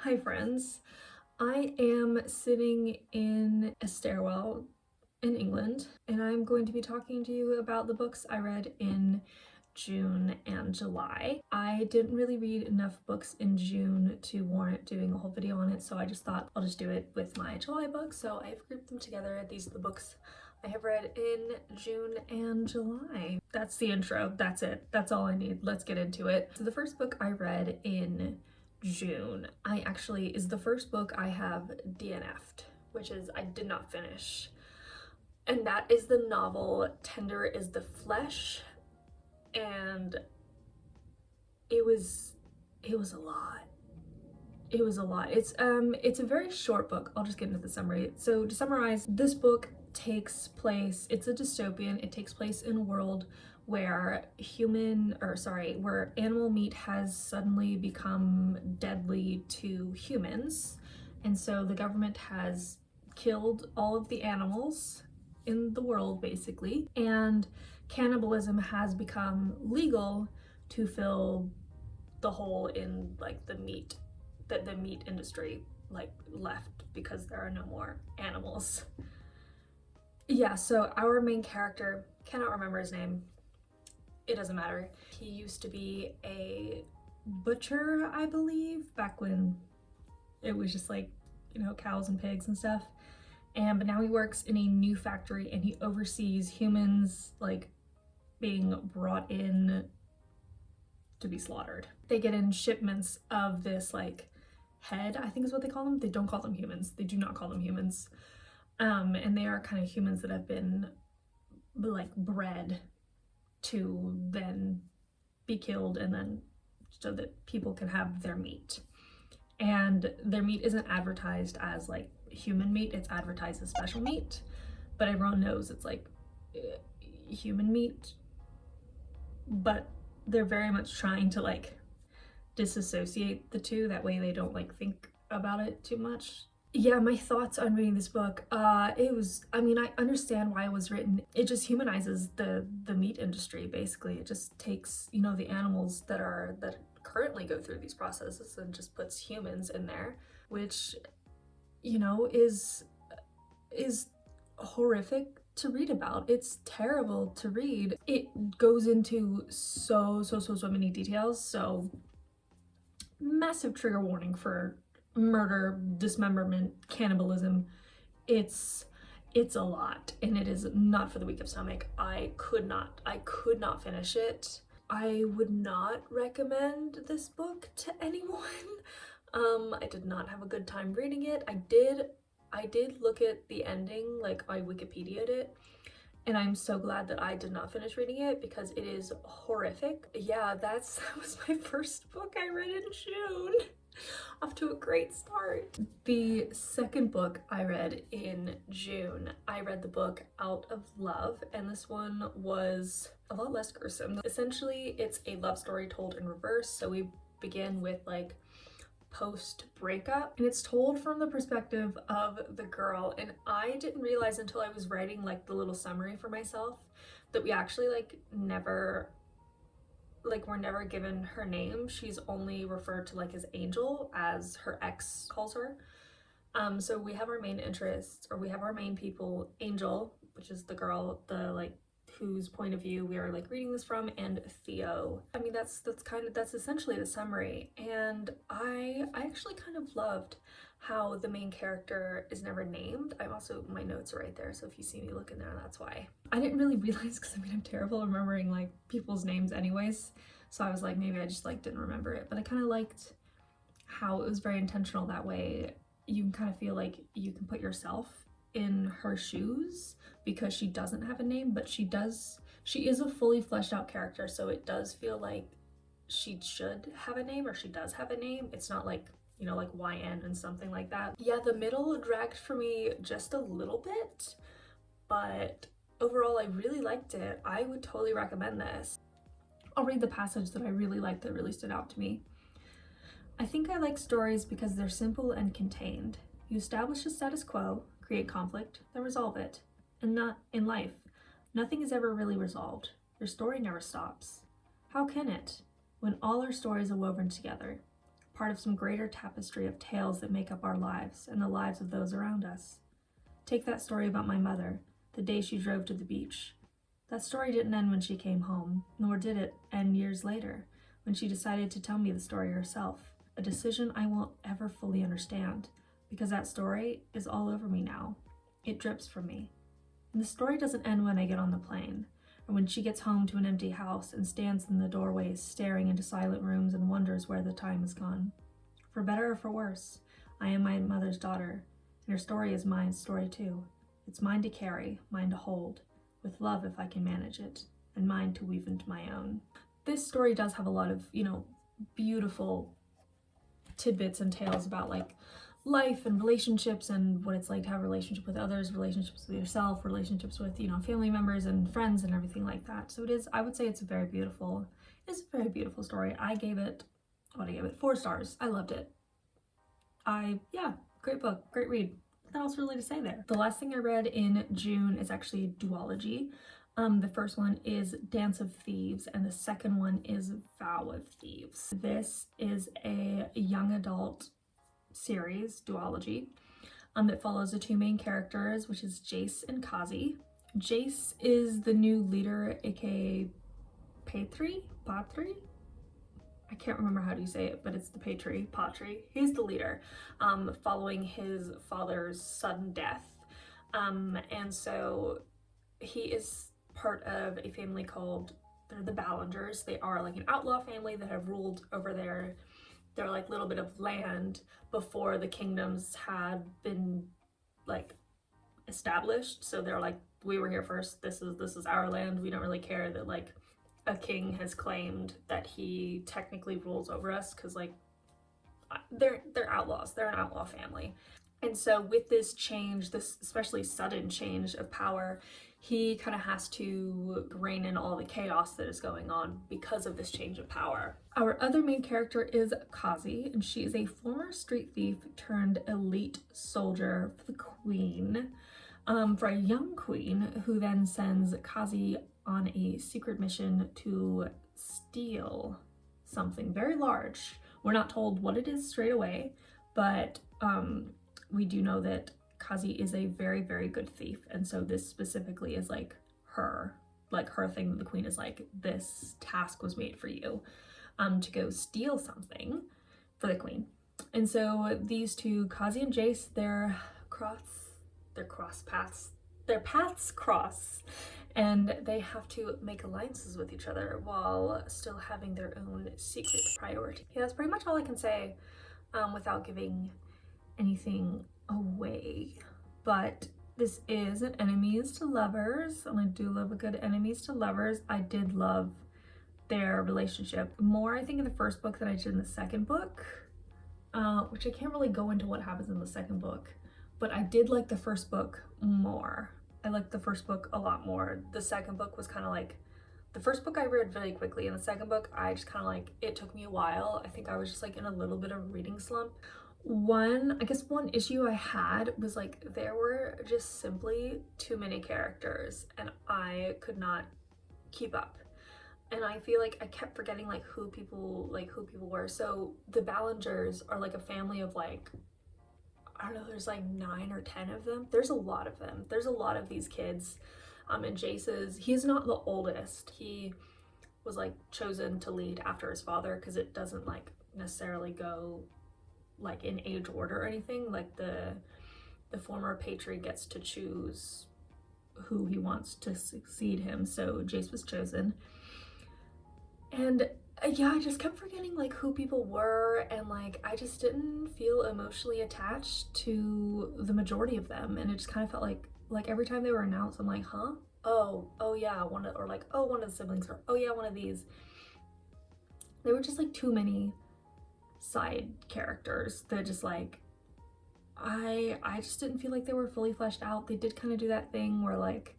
Hi friends. I am sitting in a stairwell in England and I'm going to be talking to you about the books I read in June and July. I didn't really read enough books in June to warrant doing a whole video on it, so I just thought I'll just do it with my July books. So I've grouped them together. These are the books I have read in June and July. That's the intro. That's it. That's all I need. Let's get into it. So the first book I read in June is the first book I have DNF'd, which is I did not finish. And that is the novel Tender is the Flesh. And it was a lot. It was a lot. It's a very short book. I'll just get into the summary. So to summarize, this book takes place, it's a dystopian. It takes place in a world where where animal meat has suddenly become deadly to humans. And so the government has killed all of the animals in the world basically, and cannibalism has become legal to fill the hole in like the meat industry like left because there are no more animals. Yeah, so our main character, cannot remember his name, it doesn't matter. He used to be a butcher, I believe, back when it was just like, you know, cows and pigs and stuff. But now he works in a new factory and he oversees humans like being brought in to be slaughtered. They get in shipments of this like head, I think is what they call them. They don't call them humans. They do not call them humans. And they are kind of humans that have been like bred to then be killed and then so that people can have their meat. And their meat isn't advertised as like human meat, it's advertised as special meat, but everyone knows it's like human meat. But they're very much trying to like disassociate the two, that way they don't like think about it too much. Yeah, my thoughts on reading this book, I understand why it was written. It just humanizes the meat industry basically. It just takes, you know, the animals that currently go through these processes and just puts humans in there, which, you know, is horrific to read about. It's terrible to read. It goes into so many details, so massive trigger warning for murder, dismemberment, cannibalism. It's a lot, and it is not for the weak of stomach. I could not finish it. I would not recommend this book to anyone. I did not have a good time reading it. I did look at the ending, like I Wikipedia'd it, and I'm so glad that I did not finish reading it because it is horrific. Yeah, that was my first book I read in June. Off to a great start. The second book I read in June, I read the book Out of Love, and this one was a lot less gruesome. Essentially, it's a love story told in reverse. So we begin with like post-breakup, and it's told from the perspective of the girl. And I didn't realize until I was writing like the little summary for myself that we actually we're never given her name. She's only referred to like as Angel, as her ex calls her. So we have our main interests, or we have our main people, Angel, which is the girl, whose point of view we are like reading this from, and Theo. I mean, that's essentially the summary. And I actually kind of loved how the main character is never named. My notes are right there, so if you see me looking there, that's why. I didn't really realize, because I'm terrible at remembering like people's names anyways, so I was like, maybe I just like didn't remember it. But I kind of liked how it was very intentional. That way you can kind of feel like you can put yourself in her shoes, because she doesn't have a name, but she is a fully fleshed out character, so it does feel like she should have a name, or she does have a name. It's not like, you know, like YN and something like that. Yeah, the middle dragged for me just a little bit, but overall I really liked it. I would totally recommend this. I'll read the passage that I really liked, that really stood out to me. I think I like stories because they're simple and contained. You establish a status quo, create conflict, then resolve it. And not in life, nothing is ever really resolved. Your story never stops. How can it, when all our stories are woven together? part of some greater tapestry of tales that make up our lives and the lives of those around us. Take that story about my mother, the day she drove to the beach. That story didn't end when she came home, nor did it end years later, when she decided to tell me the story herself, a decision I won't ever fully understand, because that story is all over me now. It drips from me. And the story doesn't end when I get on the plane, or when she gets home to an empty house and stands in the doorways staring into silent rooms and wonders where the time has gone. For better or for worse, I am my mother's daughter, and her story is my story too. It's mine to carry, mine to hold, with love if I can manage it, and mine to weave into my own. This story does have a lot of, beautiful tidbits and tales about like life and relationships and what it's like to have a relationship with others, relationships with yourself, relationships with, family members and friends and everything like that. So I would say it's a very beautiful story. I gave it 4 stars. I loved it. Great book, great read. What else really to say there? The last thing I read in June is actually Duology. The first one is Dance of Thieves, and the second one is Vow of Thieves. This is a young adult series, Duology, that follows the 2 main characters, which is Jace and Kazi. Jace is the new leader, aka Patri? I can't remember how to say it, but it's the Patri. He's the leader, following his father's sudden death. And so he is part of a family called, they're the Ballingers. They are like an outlaw family that have ruled over their like little bit of land before the kingdoms had been like established. So they're like, we were here first. This is our land. We don't really care that like a king has claimed that he technically rules over us, because like they're outlaws. They're an outlaw family. And so with this change, this especially sudden change of power, he kind of has to rein in all the chaos that is going on because of this change of power. Our other main character is Kazi, and she is a former street thief turned elite soldier for the queen, for a young queen who then sends Kazi on a secret mission to steal something very large. We're not told what it is straight away, but we do know that Kazi is a very, very good thief, and so this specifically is like her thing that the queen is like, this task was made for you, to go steal something for the queen. And so these two, Kazi and Jace, their paths cross, and they have to make alliances with each other while still having their own secret priority. Yeah, that's pretty much all I can say without giving anything away. But this is an enemies to lovers, and I do love a good enemies to lovers. I did love their relationship more, I think, in the first book than I did in the second book, which I can't really go into what happens in the second book, but I did like the first book more. I liked the first book a lot more. The second book was kind of like, the first book I read really quickly, and the second book I just kind of like, it took me a while. I think I was just like in a little bit of a reading slump. One issue I had was like, there were just simply too many characters and I could not keep up. And I feel like I kept forgetting like who people were. So the Ballingers are like a family of like, I don't know, there's like 9 or 10 of them. There's a lot of them. There's a lot of these kids. And he's not the oldest. He was like chosen to lead after his father, because it doesn't like necessarily go like in age order or anything. Like the former Patri gets to choose who he wants to succeed him. So Jace was chosen. And yeah, I just kept forgetting like who people were, and like I just didn't feel emotionally attached to the majority of them, and it just kind of felt like every time they were announced, I'm like, huh? Oh yeah, one of the siblings, or oh yeah, one of these. They were just like too many side characters that just like I just didn't feel like they were fully fleshed out. They did kind of do that thing where like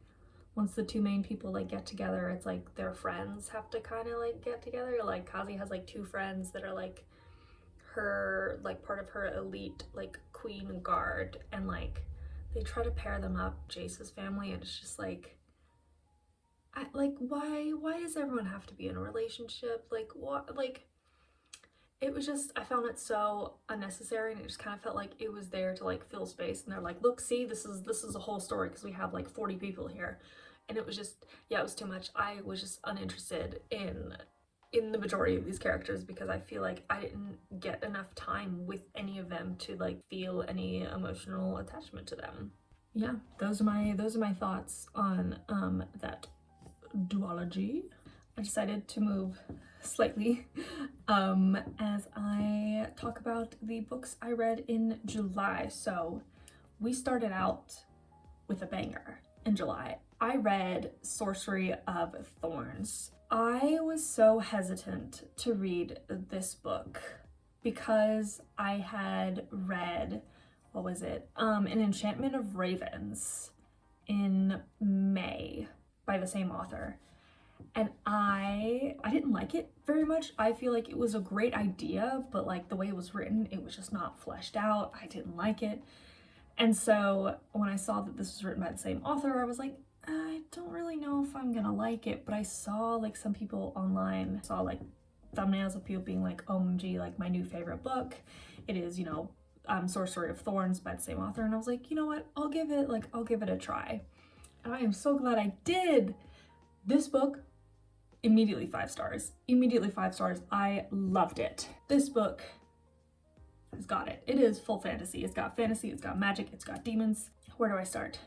once the 2 main people like get together, it's like their friends have to kind of like get together. Like Kazi has like 2 friends that are like her, like part of her elite like queen guard, and like they try to pair them up, Jace's family, and it's just like, why does everyone have to be in a relationship? Like what? Like it was just, I found it so unnecessary, and it just kind of felt like it was there to like fill space, and they're like, look, see, this is a whole story because we have like 40 people here. And it was just, yeah, it was too much. I was just uninterested in the majority of these characters because I feel like I didn't get enough time with any of them to like feel any emotional attachment to them. Yeah, those are my thoughts on that duology. I decided to move slightly as I talk about the books I read in July. So we started out with a banger in July. I read Sorcery of Thorns. I was so hesitant to read this book because I had read, what was it? An Enchantment of Ravens in May by the same author. And I didn't like it very much. I feel like it was a great idea, but like the way it was written, it was just not fleshed out. I didn't like it. And so when I saw that this was written by the same author, I was like, I don't really know if I'm gonna like it. But I saw like some people online, saw like thumbnails of people being like, OMG, like my new favorite book. It is, Sorcery of Thorns by the same author. And I was like, you know what? I'll give it a try. And I am so glad I did. This book, immediately 5 stars. Immediately 5 stars. I loved it. This book has got it. It is full fantasy. It's got fantasy, it's got magic, it's got demons. Where do I start?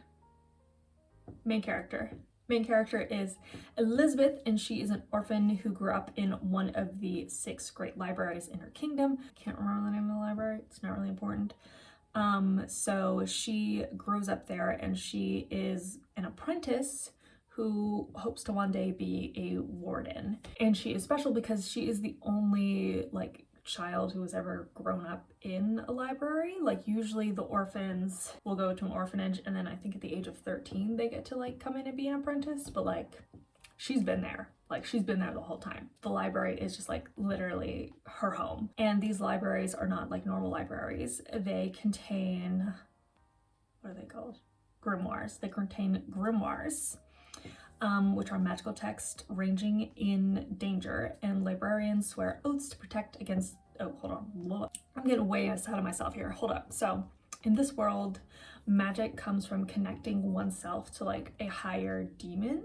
Main character. Main character is Elizabeth, and she is an orphan who grew up in one of the 6 great libraries in her kingdom. Can't remember the name of the library. It's not really important. So she grows up there, and she is an apprentice who hopes to one day be a warden. And she is special because she is the only like child who has ever grown up in a library. Like usually the orphans will go to an orphanage, and then I think at the age of 13 they get to like come in and be an apprentice, but like she's been there. Like she's been there the whole time. The library is just like literally her home. And these libraries are not like normal libraries. They contain, what are they called? Grimoires. They contain grimoires, which are magical texts ranging in danger, and librarians swear oaths to protect against, oh, hold on. I'm getting way ahead of myself here. Hold up. So in this world, magic comes from connecting oneself to like a higher demon.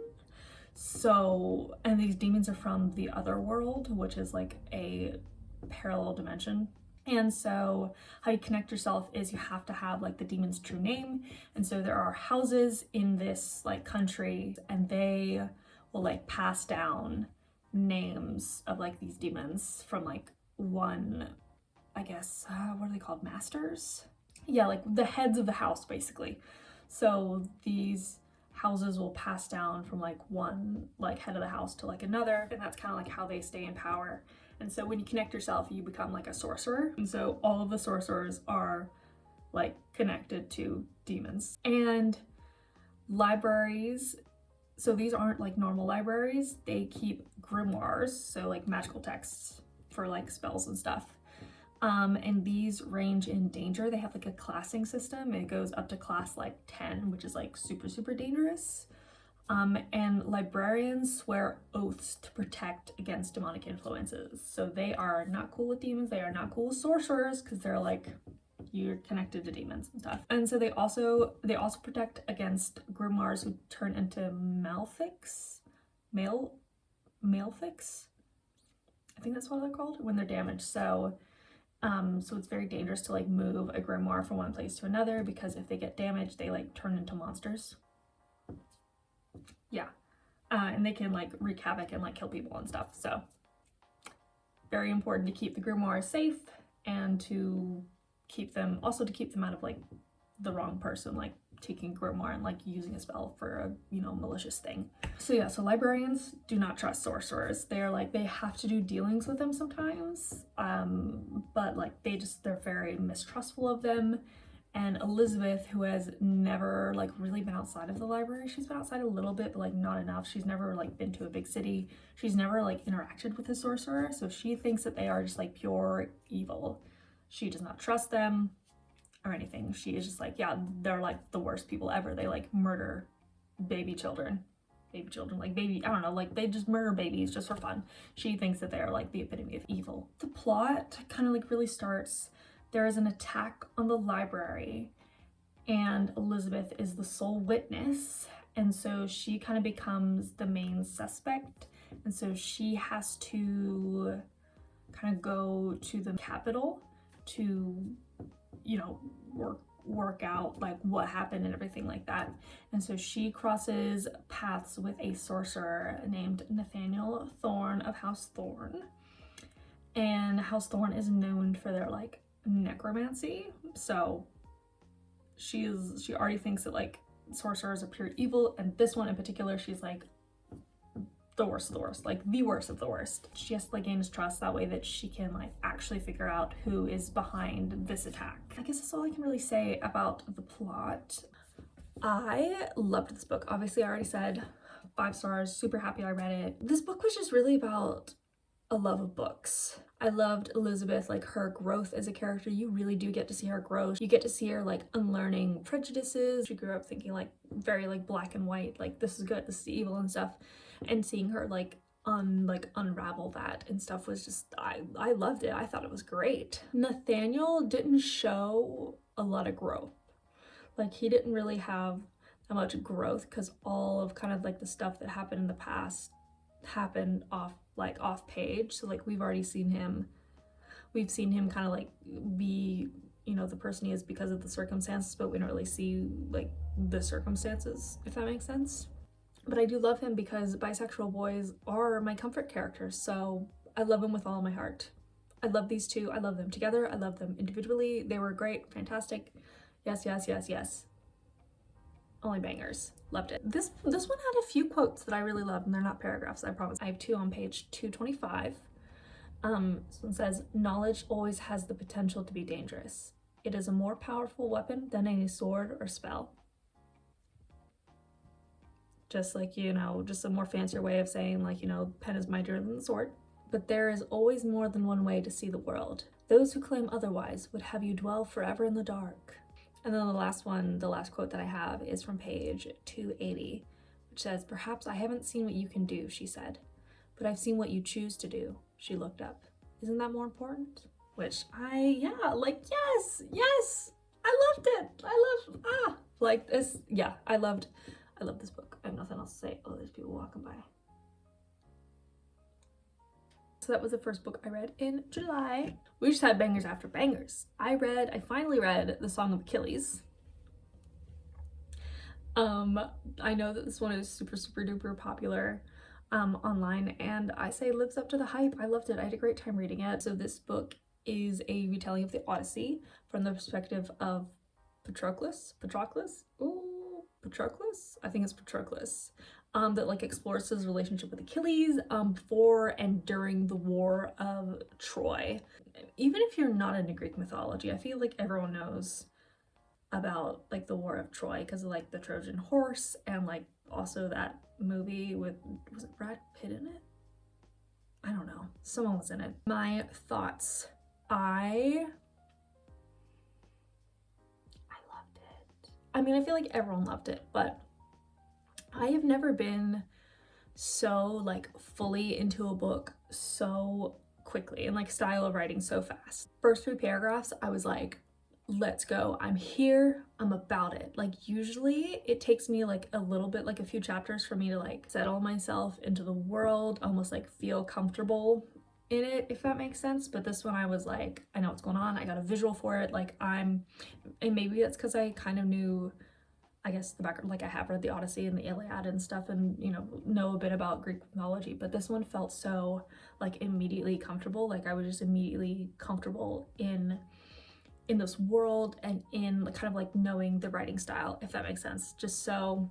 So, and these demons are from the other world, which is like a parallel dimension. And so how you connect yourself is you have to have like the demon's true name. And so there are houses in this like country, and they will like pass down names of like these demons from like one, I guess, what are they called? Masters? Yeah, like the heads of the house basically. So these houses will pass down from like one like head of the house to like another, and that's kind of like how they stay in power. And so when you connect yourself, you become like a sorcerer. And so all of the sorcerers are like connected to demons. And libraries, so these aren't like normal libraries. They keep grimoires, so like magical texts for like spells and stuff. And these range in danger. They have like a classing system. It goes up to class like 10, which is like super, super dangerous. And librarians swear oaths to protect against demonic influences. So they are not cool with demons. They are not cool with sorcerers because they're like, you're connected to demons and stuff. And so they also protect against grimoires who turn into malefics. Malefics? I think that's what they're called when they're damaged. So it's very dangerous to like move a grimoire from one place to another, because if they get damaged, they like turn into monsters. Yeah. And they can like wreak havoc and like kill people and stuff. So very important to keep the grimoires safe, and to keep them out of like the wrong person, like taking grimoire and like using a spell for a malicious thing. So yeah, so librarians do not trust sorcerers. They're like, they have to do dealings with them sometimes, but like they're very mistrustful of them. And Elizabeth, who has never like really been outside of the library, she's been outside a little bit, but like not enough. She's never like been to a big city. She's never like interacted with a sorcerer, so she thinks that they are just like pure evil. She does not trust them or anything. She is just like, yeah, they're like the worst people ever. They like murder baby children baby children, like baby, I don't know, like they just murder babies just for fun. She thinks that they're like the epitome of evil. The plot kind of like really starts, there is an attack on the library and Elizabeth is the sole witness, and so she kind of becomes the main suspect, and so she has to kind of go to the capital to, you know, work out like what happened and everything like that. And so she crosses paths with a sorcerer named Nathaniel Thorn of House Thorn, and House Thorn is known for their like necromancy. So she already thinks that like sorcerers are pure evil, and this one in particular, she's like the worst of the worst, like the worst of the worst. She has to like gain his trust, that way that she can like actually figure out who is behind this attack. I guess that's all I can really say about the plot. I loved this book. Obviously I already said 5 stars, super happy I read it. This book was just really about a love of books. I loved Elizabeth, like her growth as a character. You really do get to see her grow. You get to see her like unlearning prejudices. She grew up thinking like very like black and white, like this is good, this is evil and stuff. And seeing her like unravel that and stuff was just, I loved it. I thought it was great. Nathaniel didn't show a lot of growth. Like he didn't really have that much growth because all of kind of like the stuff that happened in the past happened off page. So like we've seen him kind of like be, you know, the person he is because of the circumstances, but we don't really see like the circumstances, if that makes sense. But I do love him because bisexual boys are my comfort characters, so I love him with all my heart. I love these two. I love them together. I love them individually. They were great, fantastic. Yes, yes, yes, yes. Only bangers. Loved it. This one had a few quotes that I really loved, and they're not paragraphs, I promise. I have 2 on page 225. This one says, knowledge always has the potential to be dangerous. It is a more powerful weapon than any sword or spell. Just like, you know, just a more fancier way of saying like, you know, pen is mightier than the sword. But there is always more than one way to see the world. Those who claim otherwise would have you dwell forever in the dark. And then the last quote that I have is from page 280, which says, perhaps I haven't seen what you can do, she said, but I've seen what you choose to do. She looked up. Isn't that more important? Which yes, I loved it. Like this, yeah, I love this book. I have nothing else to say. Oh, there's people walking by. So that was the first book I read in July. We just had bangers after bangers. I finally read The Song of Achilles. I know that this one is super, super duper popular online, and I say it lives up to the hype. I loved it. I had a great time reading it. So this book is a retelling of the Odyssey from the perspective of Patroclus? Patroclus? I think it's Patroclus. That like explores his relationship with Achilles before and during the War of Troy. Even if you're not into Greek mythology, I feel like everyone knows about like the War of Troy because of like the Trojan horse and like also that movie with, was it Brad Pitt in it? I don't know. Someone was in it. My thoughts. I loved it. I mean, I feel like everyone loved it, but I have never been so like fully into a book so quickly and like style of writing so fast. First 3 paragraphs, I was like, let's go. I'm here. I'm about it. Like usually it takes me like a little bit, like a few chapters for me to like settle myself into the world, almost like feel comfortable in it, if that makes sense. But this one I was like, I know what's going on. I got a visual for it. Like and maybe that's because I kind of knew, I guess, the background, like I have read the Odyssey and the Iliad and stuff and, you know a bit about Greek mythology, but this one felt so like immediately comfortable. Like I was just immediately comfortable in this world and in kind of like knowing the writing style, if that makes sense. Just so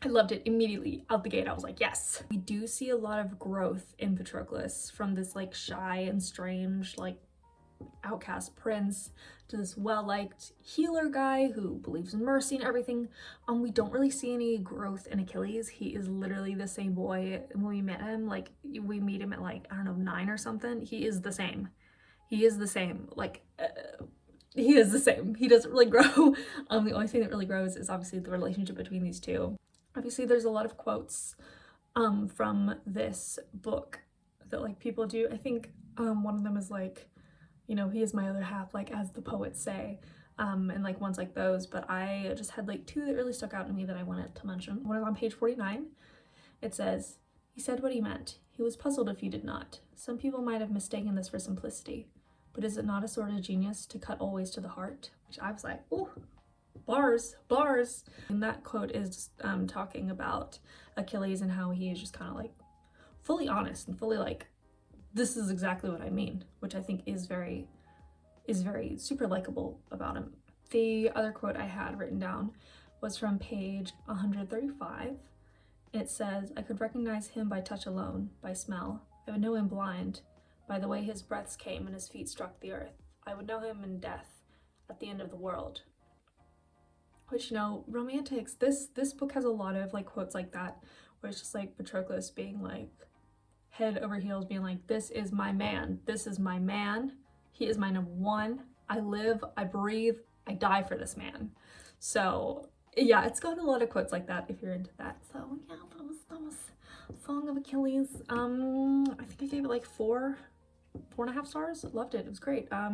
I loved it immediately out the gate. I was like, yes. We do see a lot of growth in Patroclus from this like shy and strange like outcast prince to this well-liked healer guy who believes in mercy and everything. We don't really see any growth in Achilles. He is literally the same boy when we met him. Like we meet him at like, I don't know, 9 or something. He is the same. He is the same. Like he is the same. He doesn't really grow. The only thing that really grows is obviously the relationship between these two. Obviously there's a lot of quotes from this book that like people do. I think one of them is like, you know, he is my other half, like as the poets say, and like ones like those. But I just had like two that really stuck out to me that I wanted to mention. One is on page 49. It says, "He said what he meant. He was puzzled if you did not. Some people might have mistaken this for simplicity, but is it not a sort of genius to cut always to the heart?" Which I was like, ooh, bars, bars. And that quote is talking about Achilles and how he is just kind of like fully honest and fully like, this is exactly what I mean, which I think is very super likable about him. The other quote I had written down was from page 135. It says, "I could recognize him by touch alone, by smell. I would know him blind, by the way his breaths came and his feet struck the earth. I would know him in death, at the end of the world." Which, you know, romantics, this book has a lot of like quotes like that, where it's just like Patroclus being like head over heels, being like, this is my man, this is my man, he is my number one, I live, I breathe, I die for this man. So yeah, it's got a lot of quotes like that if you're into that. So yeah, that was Song of Achilles. I think I gave it like 4.5 stars. Loved it. It was great. I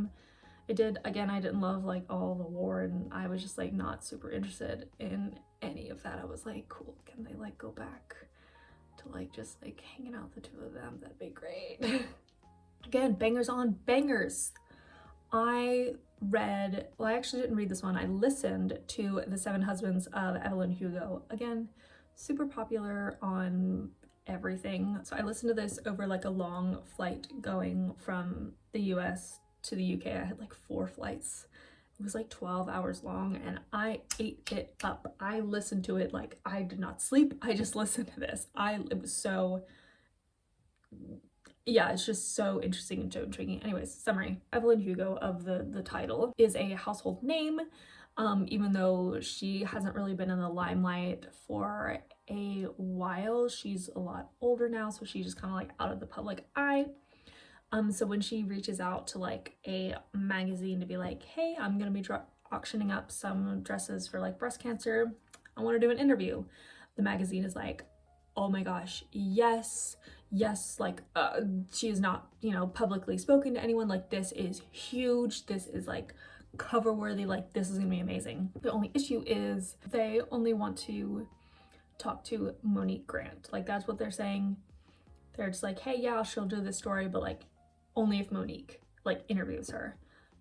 didn't love like all the war, and I was just like not super interested in any of that. I was like, cool, can they like go back to like just like hanging out the two of them? That'd be great. Again, bangers on bangers. I actually didn't read this one. I listened to The Seven Husbands of Evelyn Hugo. Again, super popular on everything. So I listened to this over like a long flight going from the US to the UK. I had like 4 flights. It was like 12 hours long and I ate it up. I listened to it like I did not sleep. I just listened to this. It was so, yeah, it's just so interesting and so intriguing. Anyways, summary. Evelyn Hugo, of the title, is a household name, even though she hasn't really been in the limelight for a while. She's a lot older now, so she's just kind of like out of the public eye. So when she reaches out to like a magazine to be like, hey, I'm gonna be auctioning up some dresses for like breast cancer, I want to do an interview, the magazine is like, oh my gosh, yes, like she is not, you know, publicly spoken to anyone, like this is huge, this is like cover worthy, like this is gonna be amazing. The only issue is they only want to talk to Monique Grant. Like that's what they're saying. They're just like, hey, yeah, she'll do this story, but like only if Monique like interviews her.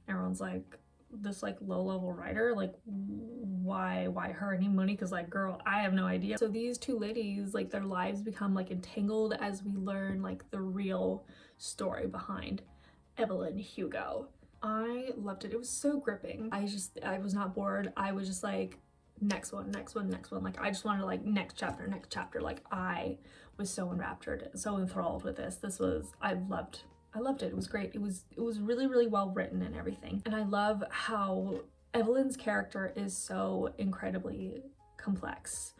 Everyone's like, this like low-level writer, like why her? And Monique is like, girl, I have no idea. So these two ladies, like their lives become like entangled as we learn like the real story behind Evelyn Hugo. I loved it. It was so gripping. I was not bored. I was just like, next one. Like I just wanted like next chapter. Like I was so enraptured, so enthralled with this. I loved it. It was great. It was really well written and everything. And I love how Evelyn's character is so incredibly complex.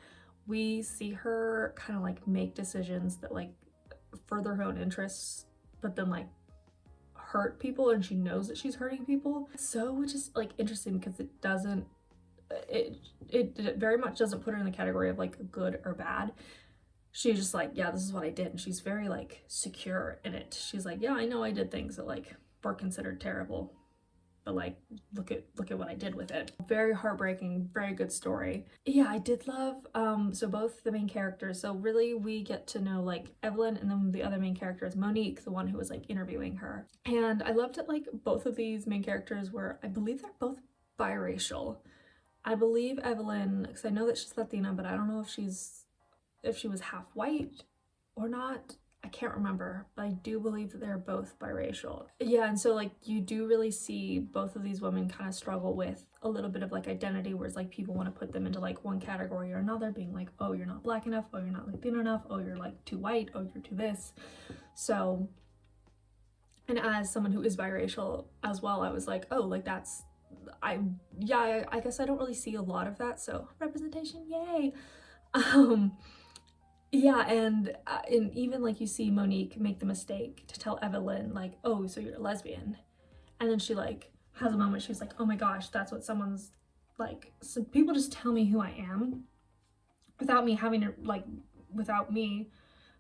We see her kind of like make decisions that like further her own interests, but then like hurt people, and she knows that she's hurting people. So just like interesting because it very much doesn't put her in the category of like good or bad. She's just like, yeah, this is what I did, and she's very like secure in it. She's like, yeah, I know I did things that like were considered terrible, but like look at what I did with it. Very heartbreaking, very good story. Yeah, I did love so both the main characters. So really we get to know like Evelyn, and then the other main character is Monique, the one who was like interviewing her. And I loved it, like both of these main characters were, I believe they're both biracial. I believe Evelyn, because I know that she's Latina, but I don't know if she was half white or not. I can't remember, but I do believe that they're both biracial. Yeah, and so like you do really see both of these women kind of struggle with a little bit of like identity, where it's like people want to put them into like one category or another, being like, oh, you're not black enough, oh, you're not Latino enough, oh, you're like too white, oh, you're too this. So, and as someone who is biracial as well, I was like, oh, like I guess I don't really see a lot of that, so representation, yay. Yeah, and even like you see Monique make the mistake to tell Evelyn like, oh, so you're a lesbian, and then she like has a moment, she's like, oh my gosh, that's what someone's like, so people just tell me who I am, without me having to, like, without me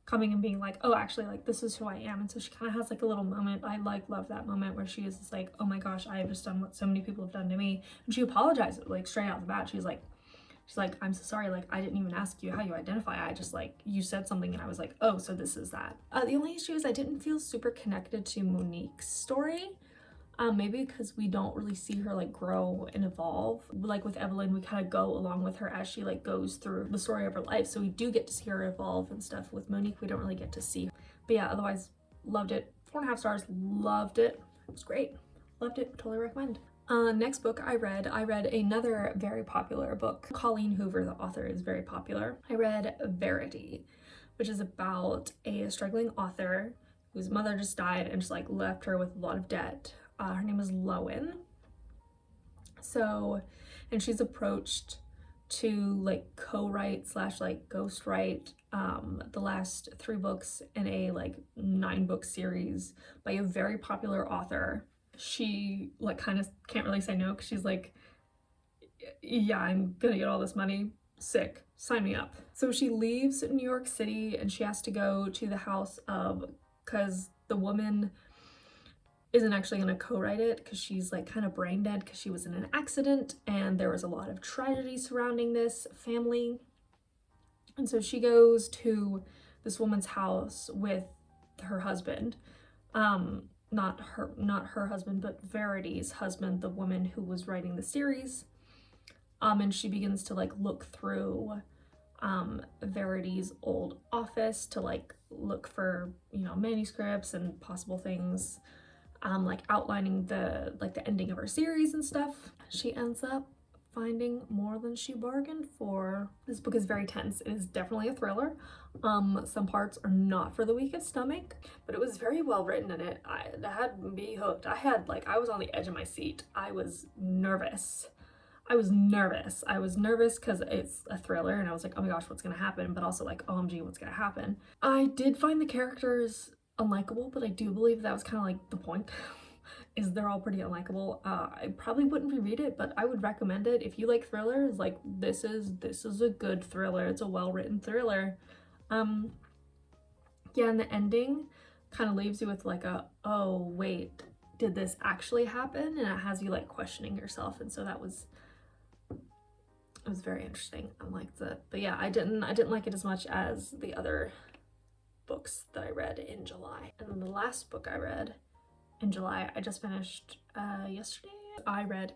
coming and being like, oh, actually, like, this is who I am. And so she kind of has like a little moment. I like love that moment where she is just like, oh my gosh, I have just done what so many people have done to me. And she apologizes, like, straight out the bat. She's like, I'm so sorry, like, I didn't even ask you how you identify. I just, like, you said something and I was like, oh, so this is that. The only issue is I didn't feel super connected to Monique's story. Maybe because we don't really see her like grow and evolve. Like with Evelyn, we kind of go along with her as she like goes through the story of her life. So we do get to see her evolve and stuff. With Monique, we don't really get to see. But yeah, otherwise, loved it. 4.5 stars, loved it. It was great. Loved it, totally recommend. Next book I read another very popular book. Colleen Hoover, the author, is very popular. I read Verity, which is about a struggling author whose mother just died and just like left her with a lot of debt. Her name is Lowen. So, and she's approached to like co-write slash like ghostwrite the last 3 books in a like 9-book series by a very popular author. She like kind of can't really say no because she's like, yeah, I'm gonna get all this money, sick, sign me up. So she leaves New York City and she has to go to the house of, because the woman isn't actually going to co-write it because she's like kind of brain dead because she was in an accident and there was a lot of tragedy surrounding this family. And so she goes to this woman's house with her husband, not her husband, but Verity's husband, the woman who was writing the series. And she begins to like look through Verity's old office to like look for, you know, manuscripts and possible things, like outlining the ending of her series and stuff. She ends up finding more than she bargained for. This book is very tense. It is definitely a thriller. Some parts are not for the weak of stomach, but it was very well written in it. I had me hooked. I was on the edge of my seat. I was nervous because it's a thriller and I was like, oh my gosh, what's gonna happen? But also like, OMG, what's gonna happen? I did find the characters unlikable, but I do believe that was kind of like the point, is they're all pretty unlikable. I probably wouldn't reread it, but I would recommend it. If you like thrillers, like this is a good thriller. It's a well-written thriller. Yeah, and the ending kind of leaves you with like a, oh wait, did this actually happen? And it has you like questioning yourself, and so it was very interesting. I liked it. But yeah, I didn't like it as much as the other books that I read in July. And then the last book I read in July, I just finished yesterday. I read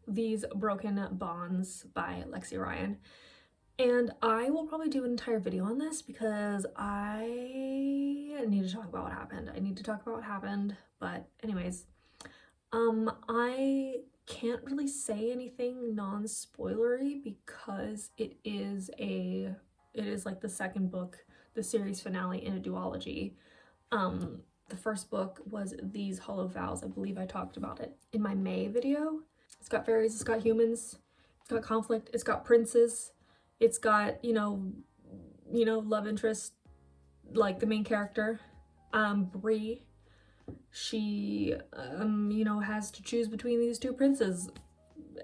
These Broken Bonds by Lexi Ryan. And I will probably do an entire video on this because I need to talk about what happened. But anyways, I can't really say anything non-spoilery because it is like the second book, the series finale in a duology. The first book was These Hollow Vows. I believe I talked about it in my May video. It's got fairies, it's got humans, it's got conflict, it's got princes, it's got, you know, love interest, like the main character, Bree. She, you know, has to choose between these 2 princes,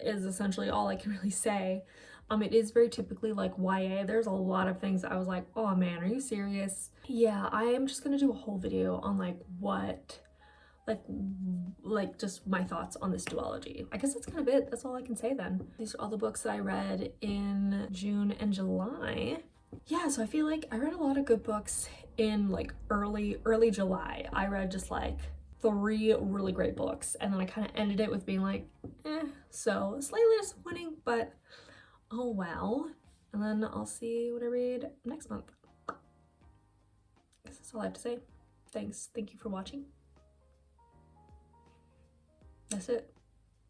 is essentially all I can really say. It is very typically like YA. There's a lot of things that I was like, oh man, are you serious? Yeah, I am just gonna do a whole video on like what, like just my thoughts on this duology. I guess that's kind of it. That's all I can say then. These are all the books that I read in June and July. Yeah, so I feel like I read a lot of good books in like early July. I read just like 3 really great books, and then I kind of ended it with being like, so slightly disappointing, but oh well. And then I'll see what I read next month. I guess that's all I have to say. Thank you for watching. That's it.